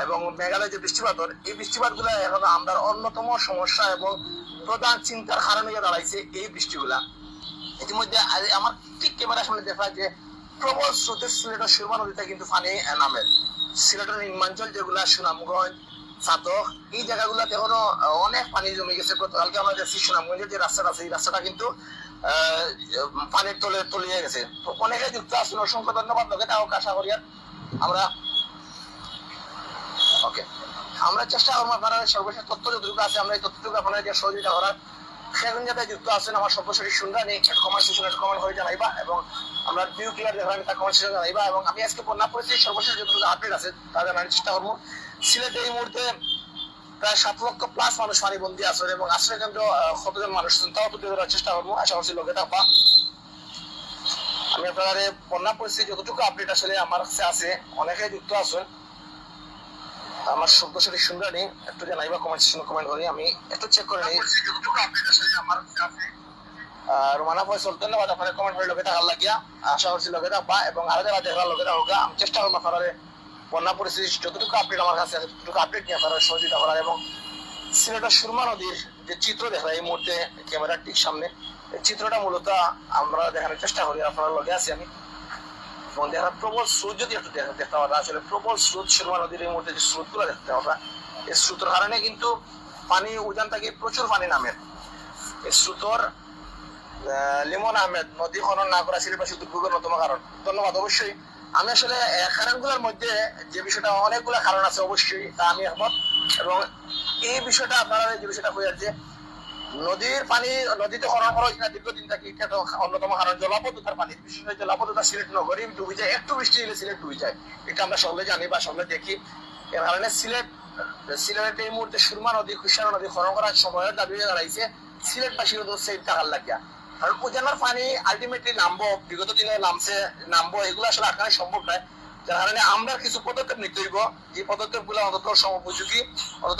এবং মেঘালয় যে বৃষ্টিপাত, এই বৃষ্টিপাত গুলা এখন আমরা অন্যতম সমস্যা এবং প্রধান চিন্তার কারণ হয়ে দাঁড়াইছে এই বৃষ্টিগুলা। ইতিমধ্যে আমার ঠিক ক্যামেরার সামনে দেখা যে প্রবল স্রোতের সিলেটের সুরমা নদীতে কিন্তু পানি নামে। সিলেটের নিম্নাঞ্চল যেগুলা সুনামগঞ্জ, সাদক, এই জায়গাগুলোতে এখনো অনেক পানি জমে গেছে। গতকালকে আমরা দেখছি সুনামগঞ্জের যে রাস্তাটা আছে, এই রাস্তাটা কিন্তু পানির তলে তলিয়ে গেছে। তো অনেকে যুক্ত আছেন, অসংখ্য ধন্যবাদ লোকে তাও আশা করি আমরা ওকে আমরা চেষ্টা করবো আপনারা সর্বশেষ তথ্য যতটুকু আছে আমরা এই তথ্যটুকু আপনারা যে সহযোগিতা করার। সেখান যাতে যুক্ত আছেন আমার সর্বশেষ সুন্দরানি একটা কমেন্ট সেকশনে একটা কমেন্ট হয়ে জানাইবা এবং আমরা ভিউ ক্লিয়ার দেখাবেন একটা কমেন্ট সেকশনে জানাইবা। এবং আমি আজকে বন্যা পরিস্থিতি সর্বশেষ যতটুকু আপডেট আছে তা জানার চেষ্টা করবো। সিলেটে এই মুহূর্তে প্রায় 7 লক্ষ প্লাস মানুষ পানিবন্দী আছে এবং আশ্রয় কেন্দ্র কতজন মানুষ আছেন তাও তুলে ধরার চেষ্টা করবো। আশা করছি লোকে থাকবা। আমি আপনার বন্যা পরিস্থিতি যতটুকু আপডেট আসলে আমার কাছে আছে, অনেকে যুক্ত আছেন আমার সর্বশেষ সুন্দরানি একটু জানাইবা কমেন্ট সেকশনে কমেন্ট করি। আমি একটু চেক করে নিই যতটুকু আপডেট আসলে আমার কাছে আছে। রোমানা ফয়সল ধন্যবাদ আপনার কমেন্ট করে লোকে থাকার লাগিয়া। আশা করছি লোকে থাকবা এবং আরো যারা দেখার লোকে থাকা। আমি চেষ্টা করবো আপনার বন্যা পরিস্থিতি যতটুকু আপডেট আমার কাছে আছে ততটুকু আপডেট নিয়ে আপনারা সহযোগিতা করার এবং সিলেটের সুরমা নদীর যে চিত্র দেখা এই মুহূর্তে ক্যামেরার ঠিক সামনে, এই চিত্রটা মূলত আমরা দেখানোর চেষ্টা করি। আপনার লগে আছি আমি এবং দেখার প্রবল স্রোত যদি একটু দেখতে পারা, আসলে প্রবল স্রোত সুরমা নদীর এই মুহূর্তে যে স্রোতগুলো দেখতে পারা, এই স্রোতের কারণে কিন্তু পানি উজান থেকে প্রচুর পানি নামে। এই স্রোতর লিমন আহমেদ নদী খনন না করা সিলেটবাসী দুর্ভোগের অন্যতম কারণ। ধন্যবাদ। অবশ্যই আমি আসলে কারণগুলোর মধ্যে যে বিষয়টা অনেকগুলো কারণ আছে অবশ্যই তা আমি একমত এবং এই বিষয়টা আপনারা যে বিষয়টা হয়ে যাচ্ছে নদীর পানি নদীতে খনন করা হয়েছে না দীর্ঘদিন থেকে, এটা তো অন্যতম কারণ। জলাবদ্ধতার পানি, বিশেষ করে জলাবদ্ধতা সিলেট নগরী ডুবে যায়, একটু বৃষ্টি দিলে সিলেট ডুবে যায়, এটা আমরা সকলে জানি বা সকলে দেখি। এর কারণে সিলেট এই মুহূর্তে সুরমা নদী, কুশিয়ারা নদী খনন করার সময়ের দাবি হয়ে দাঁড়াইছে সিলেটবাসীর সেই টাকার লাগিয়া। কারণ উজানার পানি আলটিমেটলি নামবো, বিগত দিনে নামবো, এগুলো আসলে আটকানো সম্ভব নয়। যার কারণে আমরা কিছু পদক্ষেপ নিতে হইব, যে পদক্ষেপ গুলো অন্তত সময়োপযোগী, অন্তত